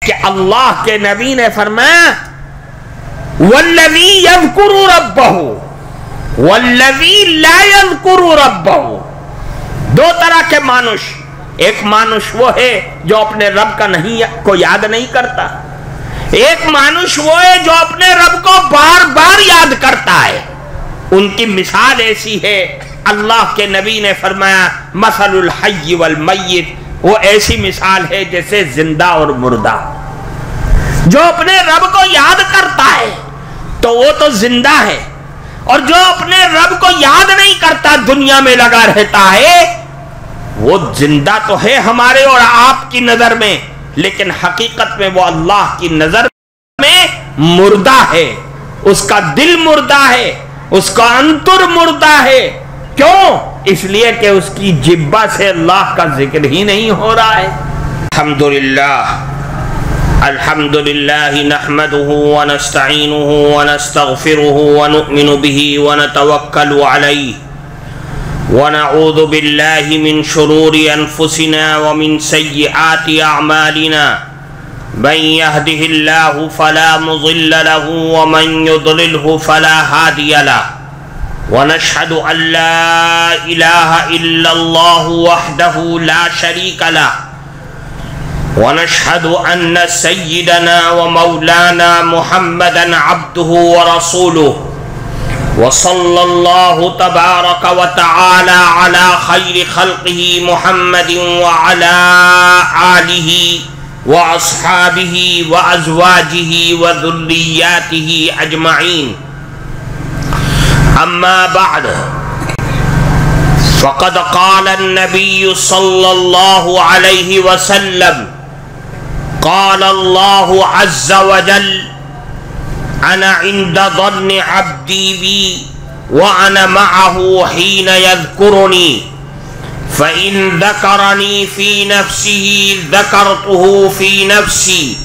کہ اللہ کے نبی نے فرمایا والذی یذکر ربہ والذی لا یذکر ربہ. دو طرح کے مانوش. ایک مانوش وہ ہے جو اپنے رب کو یاد نہیں کرتا. ایک مانوش وہ ہے جو اپنے رب کو بار بار یاد کرتا ہے. ان کی مثال ایسی ہے، اللہ کے نبی نے فرمایا مثل الحی والمیت، وہ ایسی مثال ہے جیسے زندہ اور مردہ. جو اپنے رب کو یاد کرتا ہے تو وہ تو زندہ ہے، اور جو اپنے رب کو یاد نہیں کرتا دنیا میں لگا رہتا ہے وہ زندہ تو ہے ہمارے اور آپ کی نظر میں، لیکن حقیقت میں وہ اللہ کی نظر میں مردہ ہے. اس کا دل مردہ ہے، اس کا انتر مردہ ہے. کیوں؟ اس لیے کہ اس کی جبہ سے اللہ کا ذکر ہی نہیں ہو رہا ہے. الحمدللہ نحمده ونستعینه ونستغفره ونؤمن به ونتوکل علیہ ونعوذ باللہ من شرور انفسنا ومن سیئات اعمالنا من يهده الله فلا مضل له ومن يضلله فلا هادي له ونشهد أن لا إله إلا الله وحده لا شريك له ونشهد أن سيدنا ومولانا محمدا عبده ورسوله وصلى الله تبارك وتعالى على خير خلقه محمد وعلى آله وأصحابه وأزواجه وذرياته أجمعين. أما بعد فقد قال النبي صلى الله عليه وسلم قال الله عز وجل أنا عند ظن عبدي بي وأنا معه حين يذكرني فإن ذكرني في نفسه ذكرته في نفسي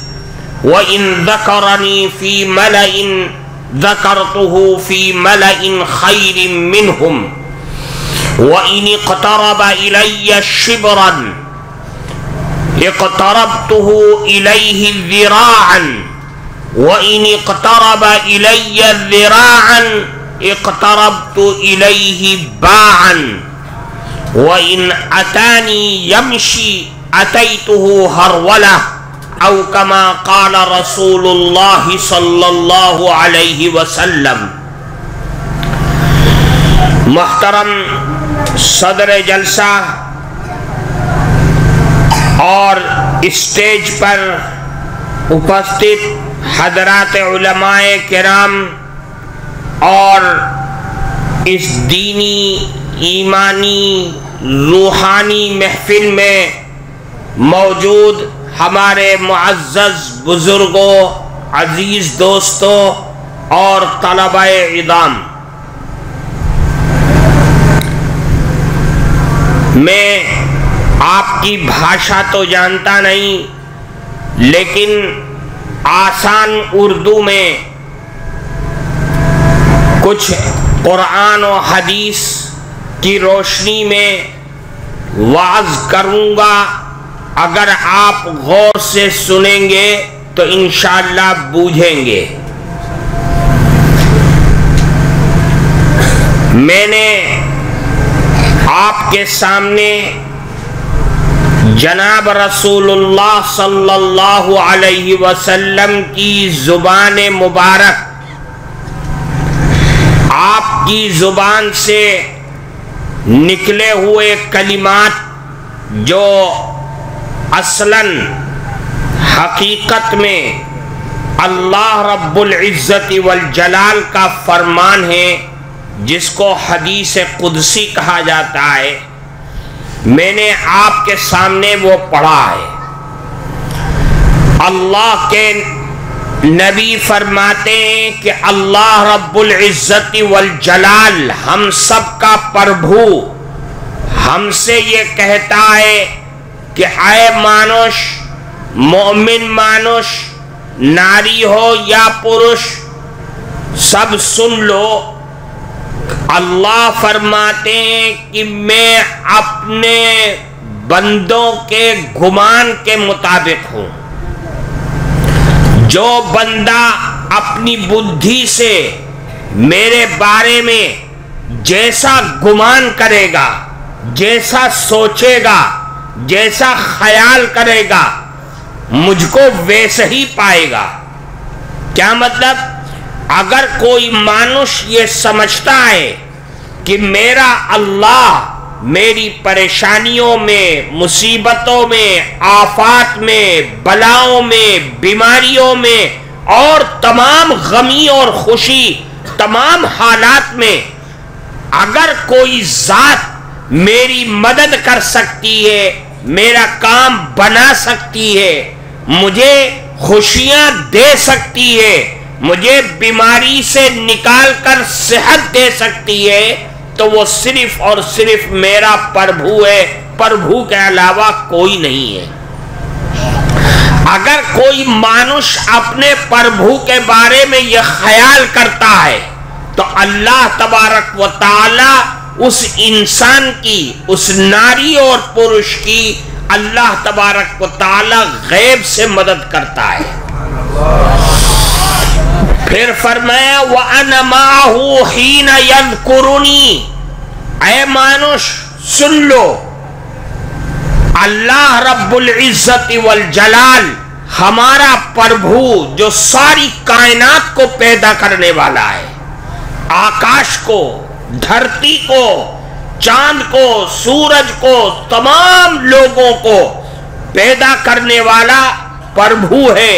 وإن ذكرني في ملأ ذكرته في ملأ خير منهم وإن اقترب إلي شبرا اقتربته إليه ذراعا وإن اقترب إلي ذراعا اقتربت إليه باعا وإن أتاني يمشي أتيته هرولة أو كما قال رسول الله صلى الله عليه وسلم. محترم صدر جلسہ اور اسٹیج پر اپستت حضرات علماء کرام اور اس دینی ایمانی روحانی محفل میں موجود ہمارے معزز بزرگوں، عزیز دوستوں اور طلباء اعظام، میں آپ کی بھاشا تو جانتا نہیں، لیکن آسان اردو میں کچھ قرآن و حدیث کی روشنی میں وعظ کروں گا. اگر آپ غور سے سنیں گے تو انشاءاللہ بوجھیں گے. میں نے آپ کے سامنے جناب رسول اللہ صلی اللہ علیہ وسلم کی زبان مبارک، آپ کی زبان سے نکلے ہوئے کلمات جو اصلاً حقیقت میں اللہ رب العزت والجلال کا فرمان ہے، جس کو حدیث قدسی کہا جاتا ہے، میں نے آپ کے سامنے وہ پڑھا ہے. اللہ کے نبی فرماتے ہیں کہ اللہ رب العزت والجلال ہم سب کا پربھو ہم سے یہ کہتا ہے کہ اے مانوش، مومن مانوش، ناری ہو یا پرش، سب سن لو. اللہ فرماتے ہیں کہ میں اپنے بندوں کے گمان کے مطابق ہوں. جو بندہ اپنی بدھی سے میرے بارے میں جیسا گمان کرے گا، جیسا سوچے گا، جیسا خیال کرے گا، مجھ کو ویسے ہی پائے گا۔ کیا مطلب؟ اگر کوئی مانوش یہ سمجھتا ہے کہ میرا اللہ میری پریشانیوں میں، مصیبتوں میں، آفات میں، بلاؤں میں، بیماریوں میں اور تمام غمی اور خوشی، تمام حالات میں اگر کوئی ذات میری مدد کر سکتی ہے، میرا کام بنا سکتی ہے، مجھے خوشیاں دے سکتی ہے، مجھے بیماری سے نکال کر صحت دے سکتی ہے، تو وہ صرف اور صرف میرا پربھو ہے، پربھو کے علاوہ کوئی نہیں ہے۔ اگر کوئی مانوش اپنے پربھو کے بارے میں یہ خیال کرتا ہے تو اللہ تبارک و تعالی اس انسان کی، اس ناری اور پرش کی اللہ تبارک و تعالی غیب سے مدد کرتا ہے۔ پھر فرمایا وَأَنَا مَعَهُ حِينَ يَذْكُرُنِي، اے مانوش سن لو، اللہ رب العزت والجلال ہمارا پربھو جو ساری کائنات کو پیدا کرنے والا ہے، آکاش کو، دھرتی کو، چاند کو، سورج کو، تمام لوگوں کو پیدا کرنے والا پربھو ہے،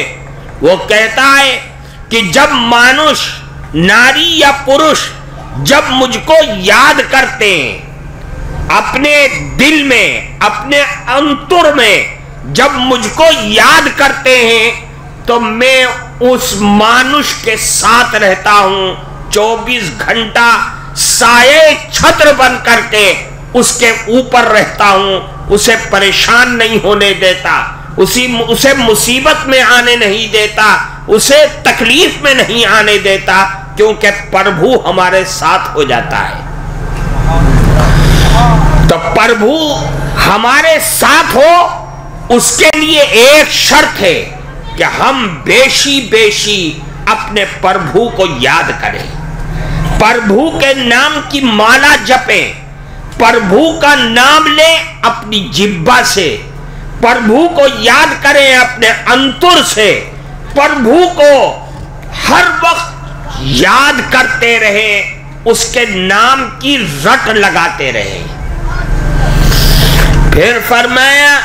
وہ کہتا ہے کہ جب مانوش، ناری یا پرش جب مجھ کو یاد کرتے ہیں اپنے دل میں، اپنے انتر میں جب مجھ کو یاد کرتے ہیں تو میں اس مانوش کے ساتھ رہتا ہوں، 24 گھنٹہ سائے چھتر بن کر کے اس کے اوپر رہتا ہوں، اسے پریشان نہیں ہونے دیتا، اسے مصیبت میں آنے نہیں دیتا، اسے تکلیف میں نہیں آنے دیتا، کیونکہ پربھو ہمارے ساتھ ہو جاتا ہے۔ تو پربھو ہمارے ساتھ ہو، اس کے لیے ایک شرط ہے کہ ہم بیشی بیشی اپنے پربھو کو یاد کریں، پربھو کے نام کی مالا جپیں، پربھو کا نام لیں اپنی جبہ سے، پربھو کو یاد کریں اپنے انتر سے، پربھو کو ہر وقت یاد کرتے رہیں، اس کے نام کی رٹ لگاتے رہیں۔ پھر فرمایا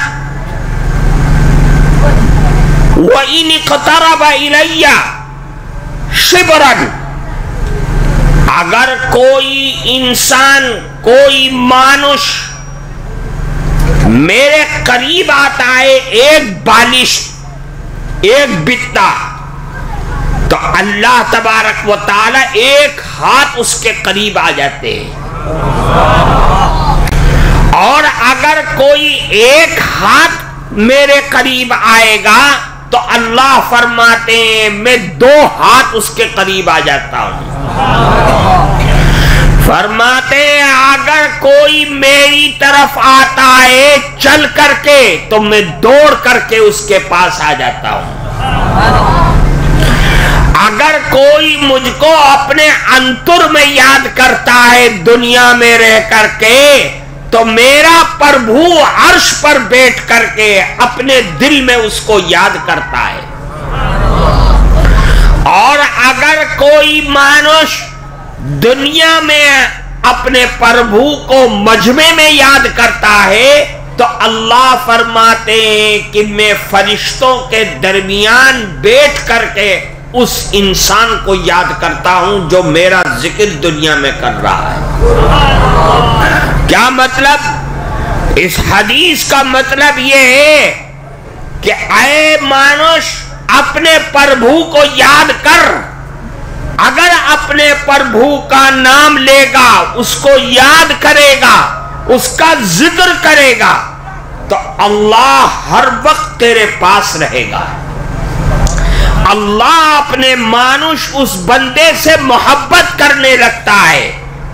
وَإِنِ اقْتَرَبَ إِلَيَّ شِبْرًا، اگر کوئی انسان، کوئی مانوش میرے قریب آتا ہے ایک بالش، ایک بتا، تو اللہ تبارک و تعالی ایک ہاتھ اس کے قریب آ جاتے ہیں، اور اگر کوئی ایک ہاتھ میرے قریب آئے گا تو اللہ فرماتے ہیں میں 2 ہاتھ اس کے قریب آ جاتا ہوں۔ فرماتے ہیں اگر کوئی میری طرف آتا ہے چل کر کے تو میں دوڑ کر کے اس کے پاس آ جاتا ہوں۔ اگر کوئی مجھ کو اپنے انتر میں یاد کرتا ہے دنیا میں رہ کر کے تو میرا پربھو عرش پر بیٹھ کر کے اپنے دل میں اس کو یاد کرتا ہے۔ اور اگر کوئی مانوش دنیا میں اپنے پربھو کو مجمع میں یاد کرتا ہے تو اللہ فرماتے ہیں کہ میں فرشتوں کے درمیان بیٹھ کر کے اس انسان کو یاد کرتا ہوں جو میرا ذکر دنیا میں کر رہا ہے۔ کیا مطلب؟ اس حدیث کا مطلب یہ ہے کہ اے مانوش اپنے پربھو کو یاد کر، اگر اپنے پربھو کا نام لے گا، اس کو یاد کرے گا، اس کا ذکر کرے گا تو اللہ ہر وقت تیرے پاس رہے گا۔ اللہ اپنے مانوش اس بندے سے محبت کرنے لگتا ہے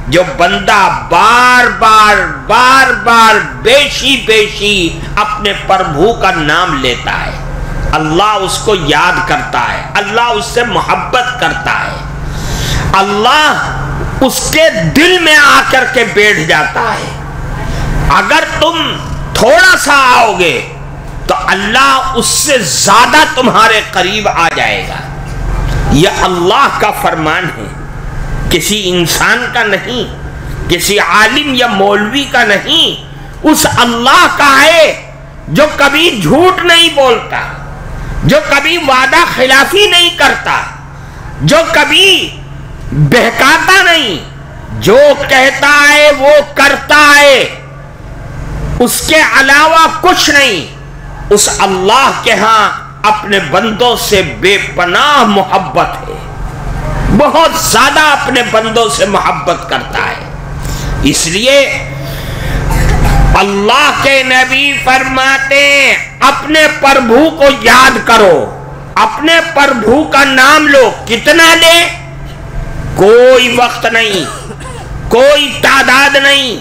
جو بندہ بار بار بیشی بیشی اپنے پربھو کا نام لیتا ہے۔ اللہ اس کو یاد کرتا ہے، اللہ اس سے محبت کرتا ہے، اللہ اس کے دل میں آ کر کے بیٹھ جاتا ہے۔ اگر تم تھوڑا سا آؤ گے تو اللہ اس سے زیادہ تمہارے قریب آ جائے گا۔ یہ اللہ کا فرمان ہے، کسی انسان کا نہیں، کسی عالم یا مولوی کا نہیں، اس اللہ کا ہے جو کبھی جھوٹ نہیں بولتا، جو کبھی وعدہ خلافی نہیں کرتا، جو کبھی بہکاتا نہیں، جو کہتا ہے وہ کرتا ہے، اس کے علاوہ کچھ نہیں۔ اس اللہ کے ہاں اپنے بندوں سے بے پناہ محبت ہے، بہت زیادہ اپنے بندوں سے محبت کرتا ہے۔ اس لیے اللہ کے نبی فرماتے ہیں اپنے پربھو کو یاد کرو، اپنے پربھو کا نام لو۔ کتنا لے؟ کوئی وقت نہیں، کوئی تعداد نہیں،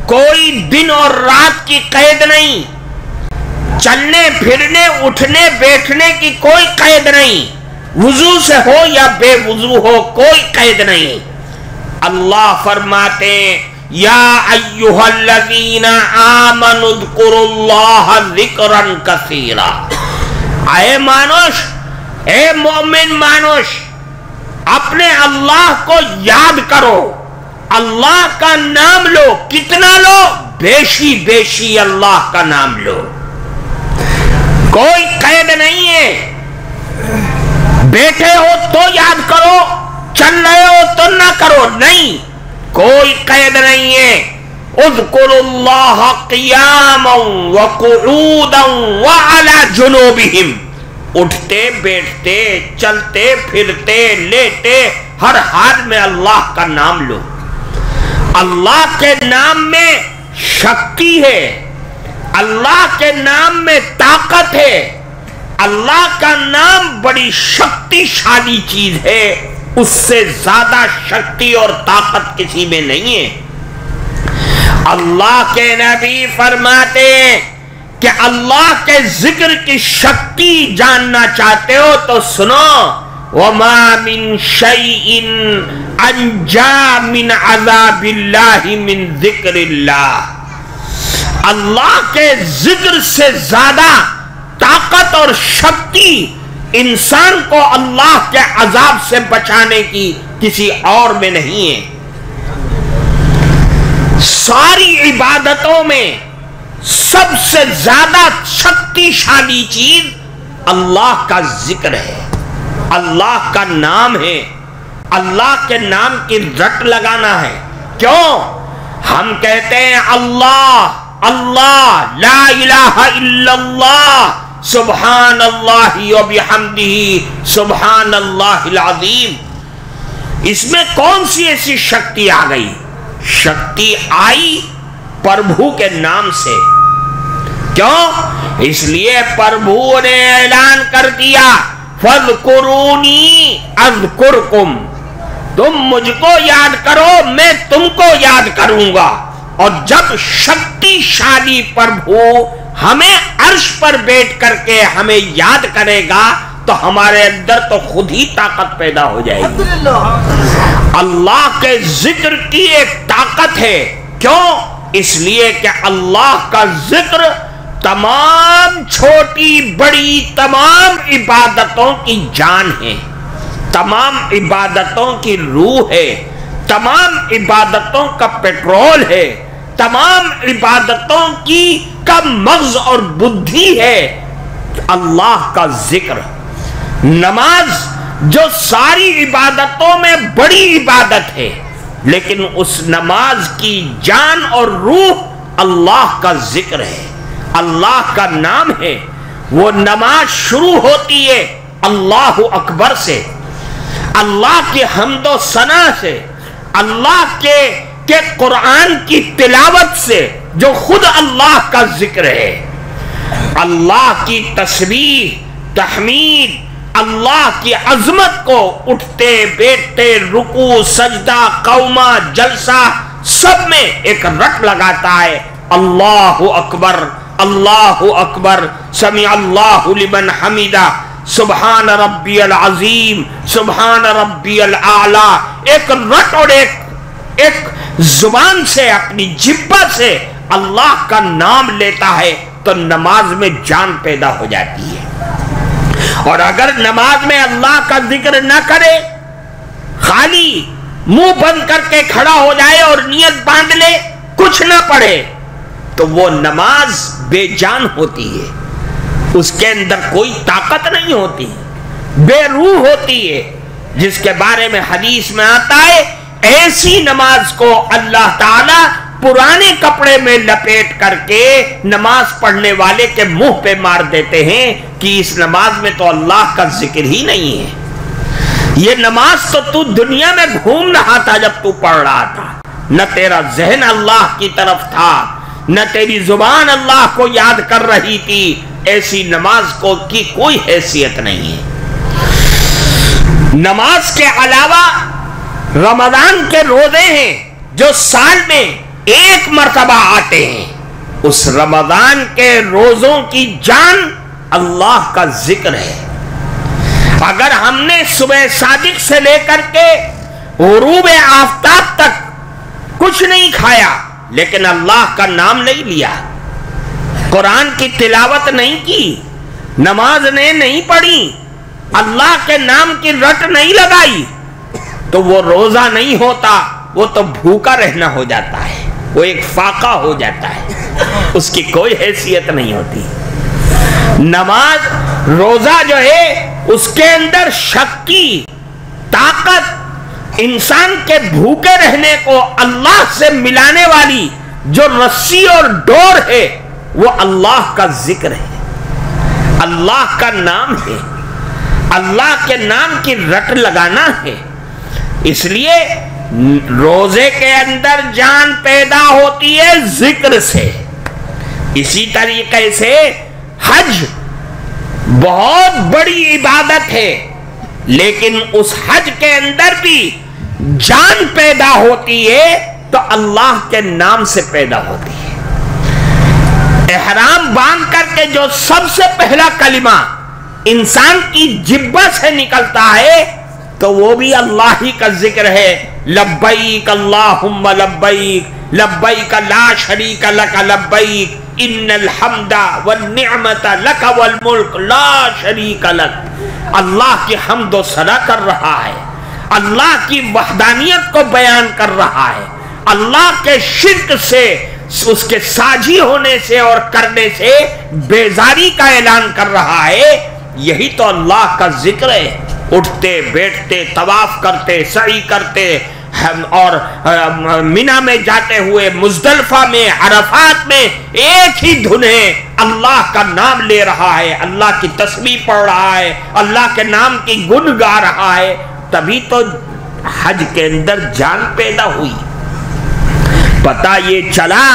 کوئی دن اور رات کی قید نہیں، چلنے پھرنے اٹھنے بیٹھنے کی کوئی قید نہیں، وضو سے ہو یا بے وضو ہو کوئی قید نہیں۔ اللہ فرماتے ہیں یا ایھا الذین آمنوا اذکروا اللہ ذکرا کثیرا، اے مانوش، اے مومن مانوش، اپنے اللہ کو یاد کرو، اللہ کا نام لو۔ کتنا لو؟ بیشی بیشی اللہ کا نام لو، کوئی قید نہیں ہے۔ بیٹھے ہو تو یاد کرو، چل رہے ہو تو نہ کرو، نہیں، کوئی قید نہیں ہے۔ اذکروا اللہ قیاما وقعودا وعلی جنوبہم، اٹھتے بیٹھتے چلتے پھرتے لیٹے ہر حال میں اللہ کا نام لو۔ اللہ کے نام میں شکتی ہے، اللہ کے نام میں طاقت ہے، اللہ کا نام بڑی شکتی شالی چیز ہے، اس سے زیادہ شکتی اور طاقت کسی میں نہیں ہے۔ اللہ کے نبی فرماتے ہیں کہ اللہ کے ذکر کی شکتی جاننا چاہتے ہو تو سنو، وَمَا مِن شَيْءٍ أَنْجَى مِنْ عَذَابِ اللَّهِ مِنْ ذِكْرِ اللَّهِ، اللہ کے ذکر سے زیادہ طاقت اور شکتی انسان کو اللہ کے عذاب سے بچانے کی کسی اور میں نہیں ہے۔ ساری عبادتوں میں سب سے زیادہ شکتی شالی چیز اللہ کا ذکر ہے، اللہ کا نام ہے، اللہ کے نام کی رٹ لگانا ہے۔ کیوں؟ ہم کہتے ہیں اللہ اللہ، لا الہ الا اللہ، سبحان اللہ و بحمدہ سبحان اللہ العظیم۔ اس میں کون سی ایسی شکتی آ گئی؟ شکتی آئی پربھو کے نام سے۔ کیوں؟ اس لیے پربھو نے اعلان کر دیا فَاذْكُرُونِي أَذْكُرْكُمْ، تم مجھ کو یاد کرو میں تم کو یاد کروں گا۔ اور جب شکتی شالی پربھو ہمیں عرش پر بیٹھ کر کے ہمیں یاد کرے گا تو ہمارے اندر تو خود ہی طاقت پیدا ہو جائے گی۔ اللہ کے ذکر کی ایک طاقت ہے۔ کیوں؟ اس لیے کہ اللہ کا ذکر تمام چھوٹی بڑی تمام عبادتوں کی جان ہے، تمام عبادتوں کی روح ہے، تمام عبادتوں کا پیٹرول ہے، تمام عبادتوں کا مغز اور بدھی ہے اللہ کا ذکر۔ نماز جو ساری عبادتوں میں بڑی عبادت ہے، لیکن اس نماز کی جان اور روح اللہ کا ذکر ہے، اللہ کا نام ہے۔ وہ نماز شروع ہوتی ہے اللہ اکبر سے، اللہ کی حمد و ثنا سے، اللہ کے قرآن کی تلاوت سے جو خود اللہ کا ذکر ہے، اللہ کی تسبیح تحمید، اللہ کی عظمت کو اٹھتے بیٹھتے رکوع سجدہ قومہ جلسہ سب میں ایک رٹ لگاتا ہے اللہ اکبر اللہ اکبر، سمع اللہ لمن حمیدہ، سبحان ربی العظیم، سبحان ربی الاعلی، ایک رٹ اور ایک زبان سے، اپنی جبہ سے اللہ کا نام لیتا ہے تو نماز میں جان پیدا ہو جاتی ہے۔ اور اگر نماز میں اللہ کا ذکر نہ کرے، خالی منہ بند کر کے کھڑا ہو جائے اور نیت باندھ لے، کچھ نہ پڑھے، تو وہ نماز بے جان ہوتی ہے، اس کے اندر کوئی طاقت نہیں ہوتی، بے روح ہوتی ہے، جس کے بارے میں حدیث میں آتا ہے ایسی نماز کو اللہ تعالی پرانے کپڑے میں لپیٹ کر کے نماز پڑھنے والے کے منہ پہ مار دیتے ہیں کہ اس نماز میں تو اللہ کا ذکر ہی نہیں ہے، یہ نماز تو دنیا میں گھوم رہا تھا جب تو پڑھ رہا تھا، نہ تیرا ذہن اللہ کی طرف تھا، نہ تیری زبان اللہ کو یاد کر رہی تھی، ایسی نماز کو کی کوئی حیثیت نہیں ہے۔ نماز کے علاوہ رمضان کے روزے ہیں جو سال میں ایک مرتبہ آتے ہیں، اس رمضان کے روزوں کی جان اللہ کا ذکر ہے۔ اگر ہم نے صبح صادق سے لے کر کے غروب آفتاب تک کچھ نہیں کھایا لیکن اللہ کا نام نہیں لیا، قرآن کی تلاوت نہیں کی، نماز نے نہیں پڑھی، اللہ کے نام کی رٹ نہیں لگائی، تو وہ روزہ نہیں ہوتا، وہ تو بھوکا رہنا ہو جاتا ہے، وہ ایک فاقہ ہو جاتا ہے، اس کی کوئی حیثیت نہیں ہوتی۔ نماز، روزہ جو ہے اس کے اندر شک کی طاقت، انسان کے بھوکے رہنے کو اللہ سے ملانے والی جو رسی اور ڈور ہے وہ اللہ کا ذکر ہے، اللہ کا نام ہے، اللہ کے نام کی رٹ لگانا ہے۔ اس لیے روزے کے اندر جان پیدا ہوتی ہے ذکر سے۔ اسی طریقے سے حج بہت بڑی عبادت ہے، لیکن اس حج کے اندر بھی جان پیدا ہوتی ہے تو اللہ کے نام سے پیدا ہوتی ہے۔ احرام باندھ کر کے جو سب سے پہلا کلمہ انسان کی جبہ سے نکلتا ہے تو وہ بھی اللہ ہی کا ذکر ہے، لبیک اللہم لبیک، لبیک لا شریک لک لبیک، ان الحمد والنعمت لک والملک لا شریک لک۔ اللہ کی حمد و ثنا کر رہا ہے، اللہ کی وحدانیت کو بیان کر رہا ہے، اللہ کے شرک سے، اس کے ساجی ہونے سے اور کرنے سے بیزاری کا اعلان کر رہا ہے۔ یہی تو اللہ کا ذکر ہے۔ اٹھتے بیٹھتے طواف کرتے سعی کرتے اور منی میں جاتے ہوئے مزدلفہ میں عرفات میں ایک ہی دھن ہے، اللہ کا نام لے رہا ہے، اللہ کی تسبیح پڑھ رہا ہے، اللہ کے نام کی گن گا رہا ہے، تبھی تو حج کے اندر جان پیدا ہوئی۔ پتہ یہ چلا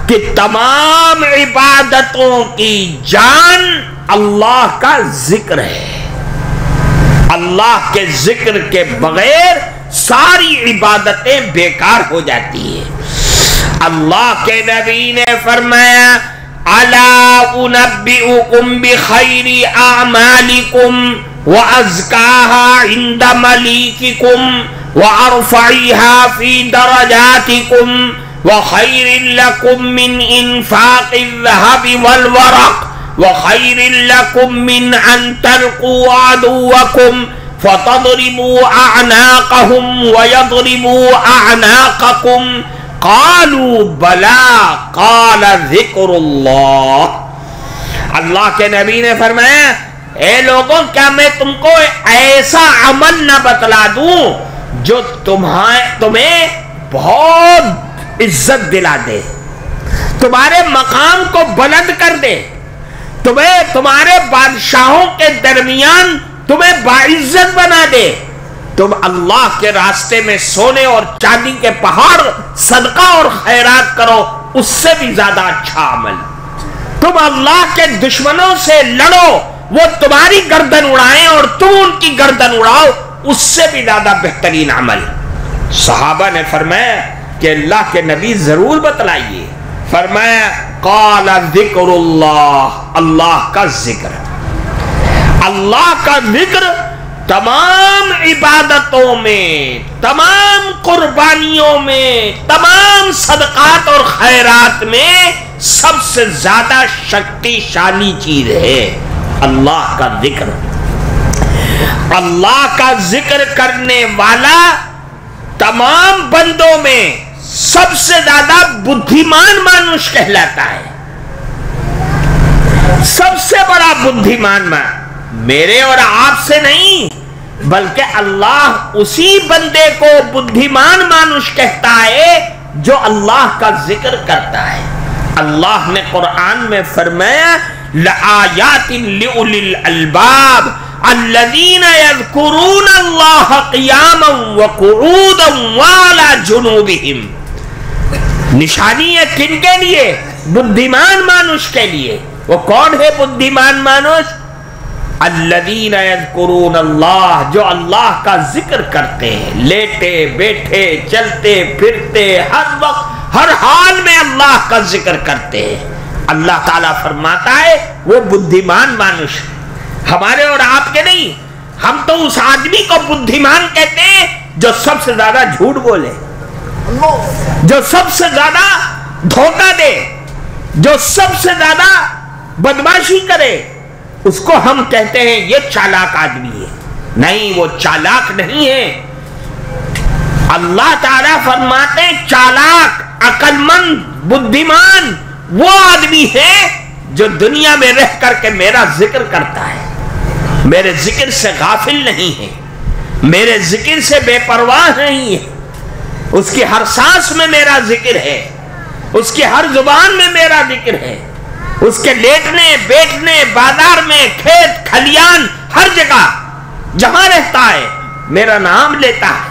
کہ تمام عبادتوں کی جان اللہ کا ذکر ہے، اللہ کے ذکر کے بغیر ساری عبادتیں بیکار ہو جاتی ہیں۔ اللہ کے نبی نے فرمایا الا انبئکم بخیر اعمالکم وازکاها عند ملیککم وارفعها فی درجاتکم وخیر لکم من انفاق الذهب والورق وخیر لکم من ان تلقوا عدوکم فتضربوا اعناقهم ويضربوا اعناقكم قالوا بلا قال ذکر اللہ۔ اللہ کے نبی نے فرمایا اے لوگوں، کیا میں تم کو ایسا عمل نہ بتلا دوں جو تمہیں بہت عزت دلا دے، تمہارے مقام کو بلند کر دے، تمہیں تمہارے بادشاہوں کے درمیان تمہیں باعزت بنا دے، تم اللہ کے راستے میں سونے اور چاندی کے پہاڑ صدقہ اور خیرات کرو، اس سے بھی زیادہ اچھا عمل۔ تم اللہ کے دشمنوں سے لڑو، وہ تمہاری گردن اڑائیں اور تم ان کی گردن اڑاؤ، اس سے بھی زیادہ بہترین عمل۔ صحابہ نے فرمایا کہ اللہ کے نبی ضرور بتلائیے۔ فرمایا قال ذکر اللہ، اللہ کا ذکر۔ اللہ کا ذکر تمام عبادتوں میں، تمام قربانیوں میں، تمام صدقات اور خیرات میں سب سے زیادہ شکتی شالی چیز ہے اللہ کا ذکر۔ اللہ کا ذکر کرنے والا تمام بندوں میں سب سے زیادہ بدھیمان مانوش کہلاتا ہے، سب سے بڑا بدھیمان میرے اور آپ سے نہیں بلکہ اللہ اسی بندے کو بدھیمان مانوش کہتا ہے جو اللہ کا ذکر کرتا ہے۔ اللہ نے قرآن میں فرمایا لآیات لأولی الالباب الذین یذکرون اللہ قیاما وقعودا وعلی جنوبہم۔ نشانی ہے کن کے لیے؟ بدھیمان مانوش کے لیے۔ وہ کون ہے بدھیمان مانوش؟ الذین یذکرون اللہ، جو اللہ کا ذکر کرتے ہیں، لیٹے بیٹھے چلتے پھرتے ہر وقت ہر حال میں اللہ کا ذکر کرتے ہیں۔ اللہ تعالیٰ فرماتا ہے وہ بدھیمان مانوش، ہمارے اور آپ کے نہیں۔ ہم تو اس آدمی کو بدھیمان کہتے ہیں جو سب سے زیادہ جھوٹ بولے، جو سب سے زیادہ دھوکہ دے، جو سب سے زیادہ بدمعاشی کرے، اس کو ہم کہتے ہیں یہ چالاک آدمی ہے۔ نہیں، وہ چالاک نہیں ہے۔ اللہ تعالیٰ فرماتے ہیں چالاک، عقل مند، بدھیمان وہ آدمی ہے جو دنیا میں رہ کر کے میرا ذکر کرتا ہے، میرے ذکر سے غافل نہیں ہے، میرے ذکر سے بے پرواہ نہیں ہے، اس کی ہر سانس میں میرا ذکر ہے، اس کی ہر زبان میں میرا ذکر ہے، اس کے لیٹنے بیٹھنے بازار میں کھیت کھلیان ہر جگہ جہاں رہتا ہے میرا نام لیتا ہے،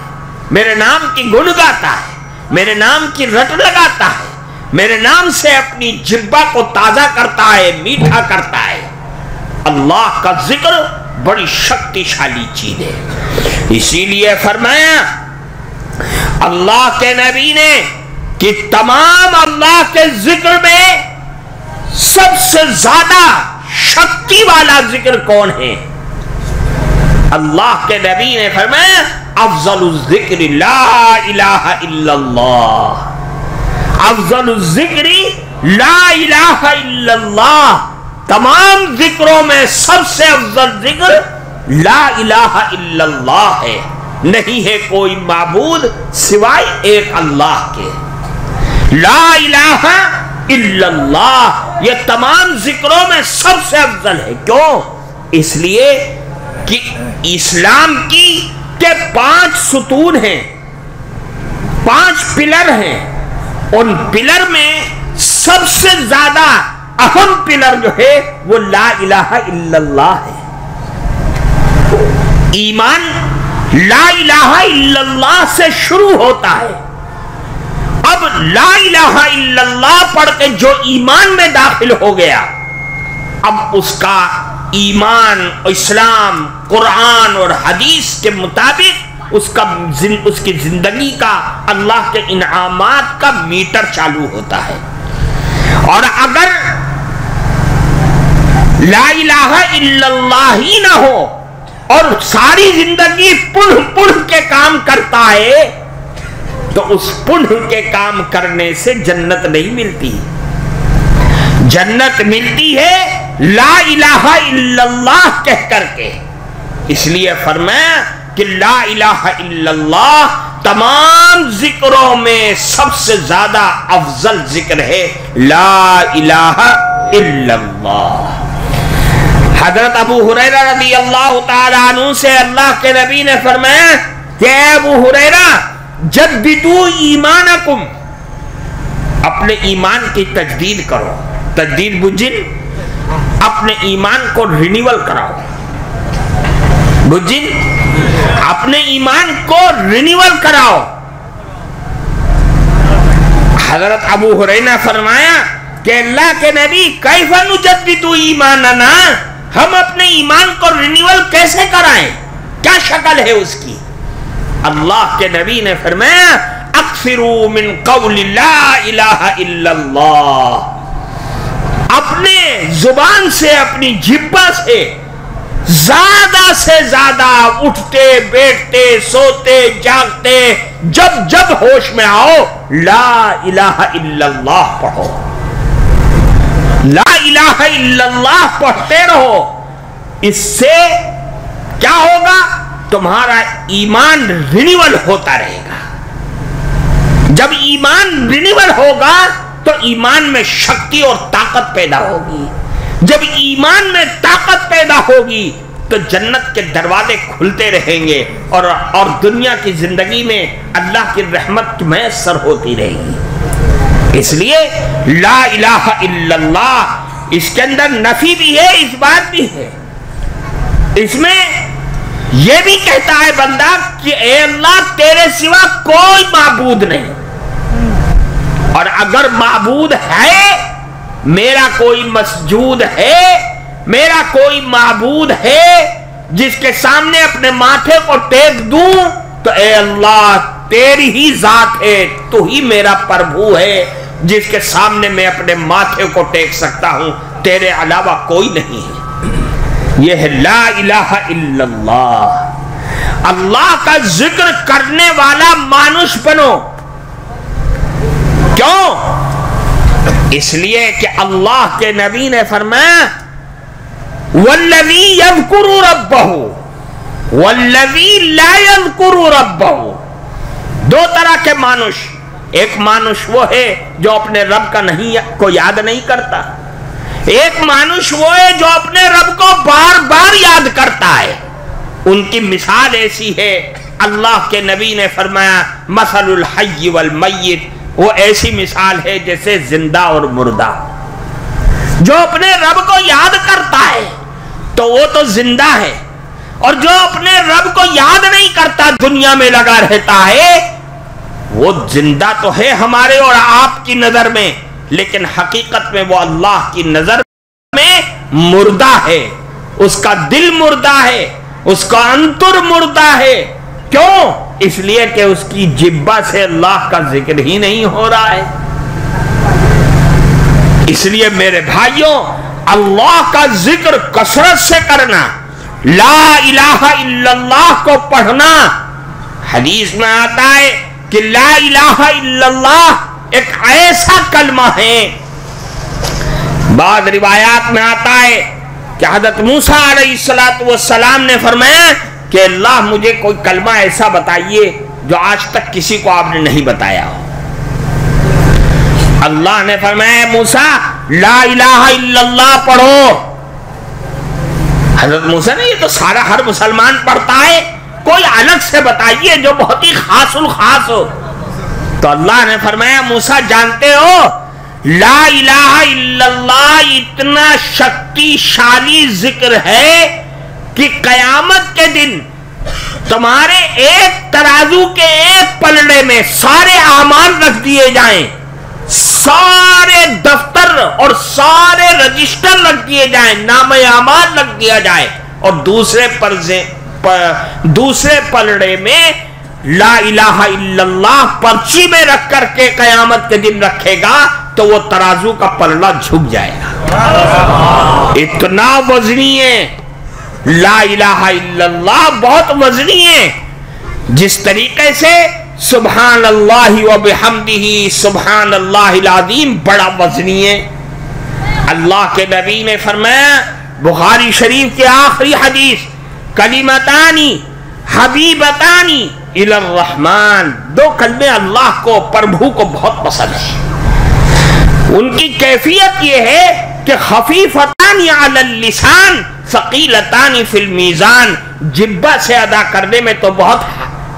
میرے نام کی گن گاتا ہے، میرے نام کی رٹ لگاتا ہے، میرے نام سے اپنی جبہ کو تازہ کرتا ہے، میٹھا کرتا ہے۔ اللہ کا ذکر بڑی شکتی شالی چیز ہے۔ اسی لیے فرمایا اللہ کے نبی نے کہ تمام اللہ کے ذکر میں سب سے زیادہ شکتی والا ذکر کون ہے؟ اللہ کے نبی نے فرمایا افضل الذکر لا الہ الا اللہ، افضل الذکر لا الہ الا اللہ، تمام ذکروں میں سب سے افضل ذکر لا الہ الا اللہ ہے، نہیں ہے کوئی معبود سوائے ایک اللہ کے۔ لا الہ الا اللہ یہ تمام ذکروں میں سب سے افضل ہے۔ کیوں؟ اس لیے کہ اسلام کی کہ 5 ستون ہیں، 5 پلر ہیں، ان پلر میں سب سے زیادہ اہم پلر جو ہے وہ لا الہ الا اللہ ہے۔ ایمان لا الہ الا اللہ سے شروع ہوتا ہے۔ اب لا الہ الا اللہ پڑھ کے جو ایمان میں داخل ہو گیا، اب اس کا ایمان اسلام قرآن اور حدیث کے مطابق اس کی زندگی کا اللہ کے انعامات کا میٹر چالو ہوتا ہے۔ اور اگر لا الہ الا اللہ ہی نہ ہو اور ساری زندگی پڑھ پڑھ کے کام کرتا ہے تو اس پڑھ کے کام کرنے سے جنت نہیں ملتی۔ جنت ملتی ہے لا الہ الا اللہ کہہ کر کے۔ اس لیے فرمایا کہ لا الہ الا اللہ تمام ذکروں میں سب سے زیادہ افضل ذکر ہے لا الہ الا اللہ۔ حضرت ابو ہریرہ رضی اللہ تعالیٰ عنہ سے اللہ کے نبی نے فرمایا کہ اے ابو ہریرہ جددوا ایمانکم، اپنے ایمان کی تجدید کرو۔ تجدید بجن اپنے ایمان کو رینیول کراؤ، بجن اپنے ایمان کو رینیول کراؤ۔ حضرت ابو ہریرہ فرمایا کہ اللہ کے نبی کیف نجدد ایماننا، ہم اپنے ایمان کو رینیول کیسے کرائیں، کیا شکل ہے اس کی؟ اللہ کے نبی نے فرمایا اکثروا من قول لا الہ الا اللہ، اپنے زبان سے، اپنی جبہ سے زیادہ اٹھتے بیٹھتے سوتے جاگتے جب ہوش میں آؤ لا الہ الا اللہ پڑھو، لا الہ الا اللہ پڑھتے رہو۔ اس سے کیا ہوگا؟ تمہارا ایمان رینیول ہوتا رہے گا۔ جب ایمان رینیول ہوگا تو ایمان میں شکتی اور طاقت پیدا ہوگی۔ جب ایمان میں طاقت پیدا ہوگی تو جنت کے دروازے کھلتے رہیں گے اور دنیا کی زندگی میں اللہ کی رحمت میسر ہوتی رہے گی۔ اس لیے لا الہ الا اللہ، اس کے اندر نفی بھی ہے، اس بات بھی ہے۔ اس میں یہ بھی کہتا ہے بندہ کہ اے اللہ تیرے سوا کوئی معبود نہیں، اور اگر معبود ہے، میرا کوئی مسجود ہے، میرا کوئی معبود ہے جس کے سامنے اپنے ماتھے کو ٹیک دوں، تو اے اللہ تیری ہی ذات ہے، تو ہی میرا پربھو ہے جس کے سامنے میں اپنے ماتھے کو ٹیک سکتا ہوں، تیرے علاوہ کوئی نہیں ہے۔ یہ ہے لا الہ الا اللہ۔ اللہ کا ذکر کرنے والا مانوس بنو۔ کیوں؟ اس لیے کہ اللہ کے نبی نے فرمایا وَالَّذِي يَذْكُرُ رَبَّهُ وَالَّذِي لَا يَذْكُرُ رَبَّهُ۔ دو طرح کے مانوس، ایک مانوس وہ ہے جو اپنے رب کا کو یاد نہیں کرتا، ایک مانوس وہ ہے جو اپنے رب کو بار بار یاد کرتا ہے۔ ان کی مثال ایسی ہے، اللہ کے نبی نے فرمایا مثل الحی والمیت، وہ ایسی مثال ہے جیسے زندہ اور مردہ۔ جو اپنے رب کو یاد کرتا ہے تو وہ تو زندہ ہے، اور جو اپنے رب کو یاد نہیں کرتا دنیا میں لگا رہتا ہے، وہ زندہ تو ہے ہمارے اور آپ کی نظر میں، لیکن حقیقت میں وہ اللہ کی نظر میں مردہ ہے۔ اس کا دل مردہ ہے، اس کا انتر مردہ ہے۔ کیوں؟ اس لیے کہ اس کی جبہ سے اللہ کا ذکر ہی نہیں ہو رہا ہے۔ اس لیے میرے بھائیوں، اللہ کا ذکر کثرت سے کرنا، لا الہ الا اللہ کو پڑھنا۔ حدیث میں آتا ہے کہ لا الہ الا اللہ ایک ایسا کلمہ ہے، بعض روایات میں آتا ہے کہ حضرت موسیٰ علیہ السلام نے فرمایا کہ اللہ مجھے کوئی کلمہ ایسا بتائیے جو آج تک کسی کو آپ نے نہیں بتایا ہو۔ اللہ نے فرمایا موسیٰ لا الہ الا اللہ پڑھو۔ حضرت موسیٰ نے یہ تو سارا ہر مسلمان پڑھتا ہے، کوئی الگ سے بتائیے جو بہت ہی خاص الخاص ہو۔ تو اللہ نے فرمایا موسیٰ جانتے ہو لا الہ الا اللہ اتنا شکتی شالی ذکر ہے کہ قیامت کے دن تمہارے ایک ترازو کے ایک پلڑے میں سارے اعمال رکھ دیے جائیں، سارے دفتر اور سارے رجسٹر رکھ دیے جائیں، نام اعمال رکھ دیا جائے، اور دوسرے پلڑے میں لا الہ الا اللہ پرچی میں رکھ کر کے قیامت کے دن رکھے گا تو وہ ترازو کا پلڑا جھک جائے گا۔ اتنا وزنی ہے لا الہ الا اللہ، بہت وزنی ہے۔ جس طریقے سے سبحان اللہ و بحمدہ سبحان اللہ العظیم بڑا وزنی ہے۔ اللہ کے نبی نے فرمایا بخاری شریف کے آخری حدیث کلمتانی حبیبتانی الی الرحمن، دو کلمے اللہ کو پربھو کو بہت پسند ہے۔ ان کی کیفیت یہ ہے کہ خفیفتان علی اللسان ثقیلتان فی المیزان، جبہ سے ادا کرنے میں تو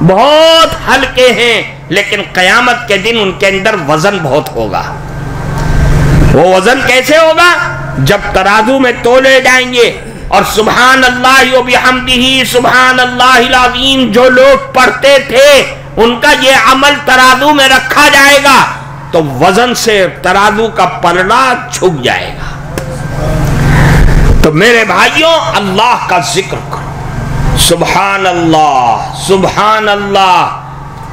بہت ہلکے ہیں، لیکن قیامت کے دن ان کے اندر وزن بہت ہوگا۔ وہ وزن کیسے ہوگا؟ جب ترازو میں تولے جائیں گے اور سبحان اللہ و بحمدہ سبحان اللہ العظیم جو لوگ پڑھتے تھے ان کا یہ عمل ترازو میں رکھا جائے گا تو وزن سے ترازو کا پلڑا جھک جائے گا۔ تو میرے بھائیوں اللہ کا ذکر کرو، سبحان اللہ سبحان اللہ۔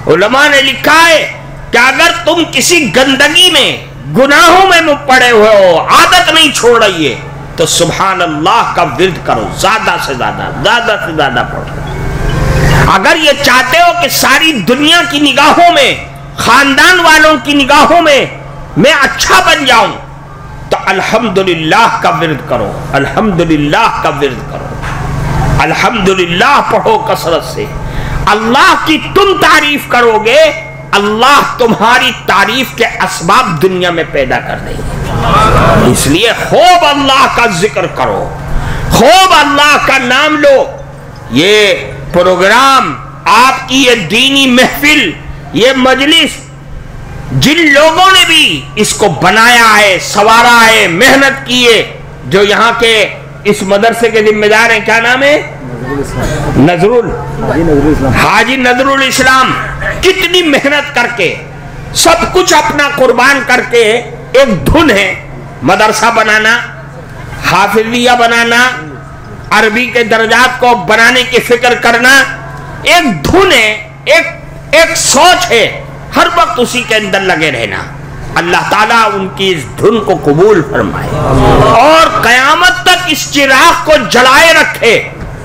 علماء نے لکھا ہے کہ اگر تم کسی گندگی میں گناہوں میں پڑے ہوئے ہو، عادت نہیں چھوڑ رہی ہے، تو سبحان اللہ کا ورد کرو، زیادہ سے زیادہ پڑھو۔ اگر یہ چاہتے ہو کہ ساری دنیا کی نگاہوں میں، خاندان والوں کی نگاہوں میں میں اچھا بن جاؤں، تو الحمدللہ کا ورد کرو، الحمدللہ کا ورد کرو، الحمدللہ پڑھو کثرت سے۔ اللہ کی تم تعریف کرو گے، اللہ تمہاری تعریف کے اسباب دنیا میں پیدا کر دیں گے۔ اس لیے خوب اللہ کا ذکر کرو، خوب اللہ کا نام لو۔ یہ پروگرام، آپ کی یہ دینی محفل، یہ مجلس، جن لوگوں نے بھی اس کو بنایا ہے، سوارا ہے، محنت کی ہے، جو یہاں کے اس مدرسے کے ذمہ دار ہیں، کیا نام ہے؟ حاجی نظر الاسلام، کتنی محنت کر کے، سب کچھ اپنا قربان کر کے ایک دھن ہے، مدرسہ بنانا، حافظیہ بنانا، عربی کے درجات کو بنانے کی فکر کرنا، ایک دھن ہے، ایک سوچ ہے، ہر وقت اسی کے اندر لگے رہنا۔ اللہ تعالیٰ ان کی اس دھن کو قبول فرمائے اور قیامت تک اس چراغ کو جلائے رکھے،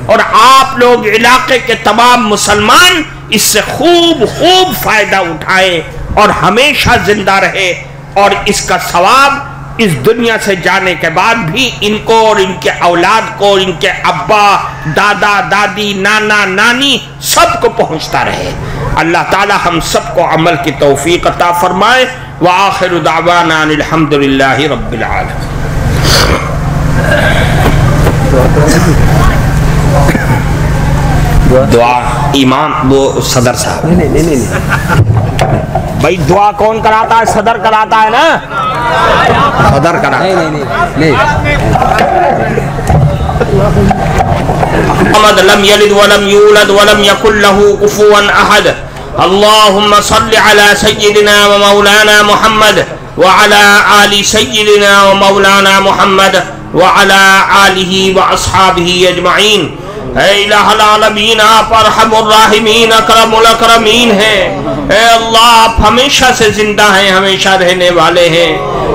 اور آپ لوگ علاقے کے تمام مسلمان اس سے خوب فائدہ اٹھائیں اور ہمیشہ زندہ رہے، اور اس کا ثواب اس دنیا سے جانے کے بعد بھی ان کو اور ان کے اولاد کو، ان کے ابا، دادا، دادی، نانا، نانی، سب کو پہنچتا رہے۔ اللہ تعالی ہم سب کو عمل کی توفیق عطا فرمائے۔ وآخر دعوانا ان الحمدللہ رب العالمین۔ دعا امام، وہ صدر صاحب، بھائی دعا کون کراتا ہے؟ صدر کراتا ہے نا، صدر کراتا ہے۔ محمد لم یلد ولم یولد ولم یکن له کفوا احد۔ اللہم صل علی سیدنا و مولانا محمد وعلی آل سیدنا و مولانا محمد وعلی آلہ و اصحابہ اجمعین۔ اے الہ العالمین، آپ ارحم الراحمین، اکرم الاکرمین ہیں۔ اے اللہ، آپ ہمیشہ سے زندہ ہیں، ہمیشہ رہنے والے ہیں۔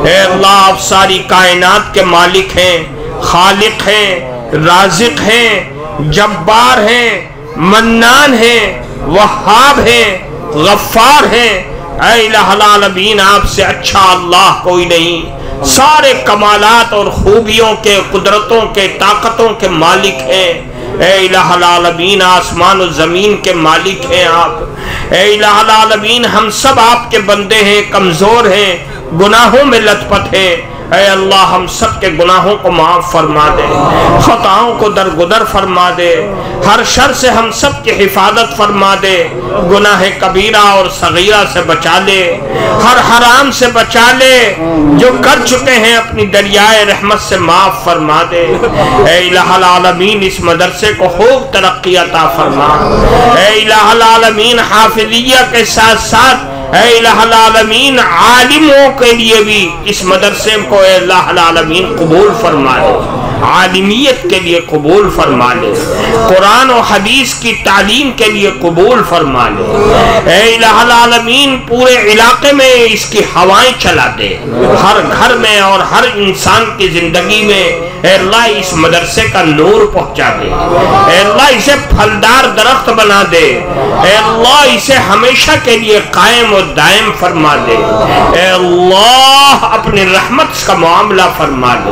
اے اللہ، آپ ساری کائنات کے مالک ہیں، خالق ہیں، رازق ہیں، جبار ہیں، منان ہیں، وہاب ہیں، غفار ہیں۔ اے الہ العالمین، آپ سے اچھا اللہ کوئی نہیں۔ سارے کمالات اور خوبیوں کے، قدرتوں کے، طاقتوں کے مالک ہیں۔ اے الہ العالمین، آسمان و زمین کے مالک ہیں آپ۔ اے الہ العالمین، ہم سب آپ کے بندے ہیں، کمزور ہیں، گناہوں میں لت پت ہیں۔ اے اللہ، ہم سب کے گناہوں کو معاف فرما دے، خطاؤں کو درگزر فرما دے، ہر شر سے ہم سب کی حفاظت فرما دے، گناہ کبیرہ اور صغیرہ سے بچا لے، ہر حرام سے بچا لے، جو کر چکے ہیں اپنی دریائے رحمت سے معاف فرما دے۔ اے الہ العالمین، اس مدرسے کو خوب ترقی عطا فرما۔ اے الہ العالمین، حافظیہ کے ساتھ ساتھ اے الہ العالمین، عالموں کے لیے بھی اس مدرسے کو اے الہ العالمین قبول فرما لے، عالمیت کے لیے قبول فرما لے، قرآن و حدیث کی تعلیم کے لیے قبول فرما لے۔ اے الہ العالمین، پورے علاقے میں اس کی ہوائیں چلا دے، ہر گھر میں اور ہر انسان کی زندگی میں اے اللہ اس مدرسے کا نور پہنچا دے۔ اے اللہ اسے پھلدار درخت بنا دے۔ اے اللہ اسے ہمیشہ کے لیے قائم و دائم فرما دے۔ اے اللہ اپنی رحمت کا معاملہ فرما دے۔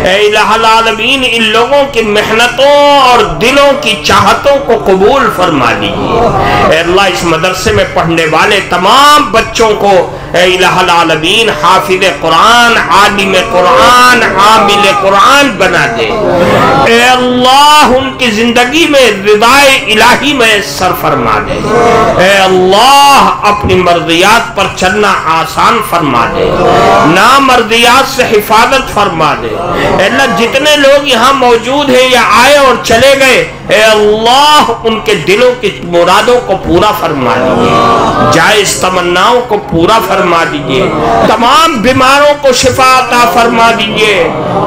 اے الہ العالمین، ان لوگوں کی محنتوں اور دلوں کی چاہتوں کو قبول فرما دیجیے۔ اے اللہ اس مدرسے میں پڑھنے والے تمام بچوں کو اے الہ العالمین حافظ قرآن، عالم قرآن، عامل قرآن بنا دے۔ اے اللہ ان کی زندگی میں رضائے الہی میں سر فرما دے۔ اے اللہ اپنی مرضیات پر چلنا آسان فرما دے، نامرضیات سے حفاظت فرما دے۔ اے اللہ جتنے لوگ یہاں موجود ہیں یا آئے اور چلے گئے، اے اللہ ان کے دلوں کی مرادوں کو پورا فرما دے، جائز تمناؤں کو پورا فرما فرما دیجئے، تمام بیماروں کو شفا عطا فرما دیجئے،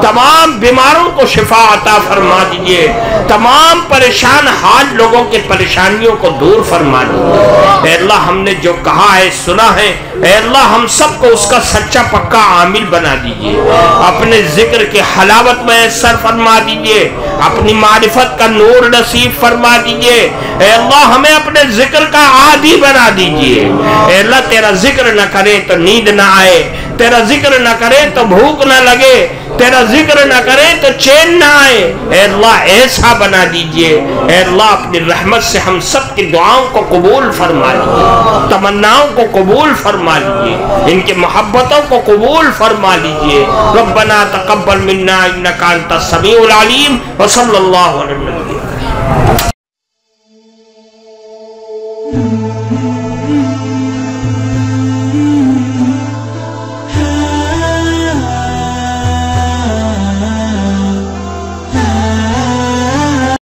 تمام بیماروں کو شفا عطا فرما دیجئے، تمام پریشان حال لوگوں کے پریشانیوں کو دور فرما دیجئے۔ اے اللہ ہم نے جو کہا ہے سنا ہے، اے اللہ ہم سب کو اس کا سچا پکا عامل بنا دیجئے، اپنے ذکر کی حلاوت میسر فرما دیجئے، اپنی معرفت کا نور نصیب فرما دیجئے، اے اللہ ہمیں اپنے ذکر کا عادی بنا دیجئے۔ اے اللہ تیرا ذکر نہ کرے تو نیند نہ آئے، تیرا ذکر نہ کرے تو بھوک نہ لگے، تیرا ذکر نہ کرے تو چین نہ آئے، اے اللہ ایسا بنا دیجئے۔ اے اللہ اپنی رحمت سے ہم سب کی دعاؤں کو قبول فرما لیجئے، تمناؤں کو قبول فرما لیجئے، ان کی محبتوں کو قبول فرما لیجئے۔ ربنا تقبل منا انک انت السمیع العلیم وصلی اللہ علیہ وسلم۔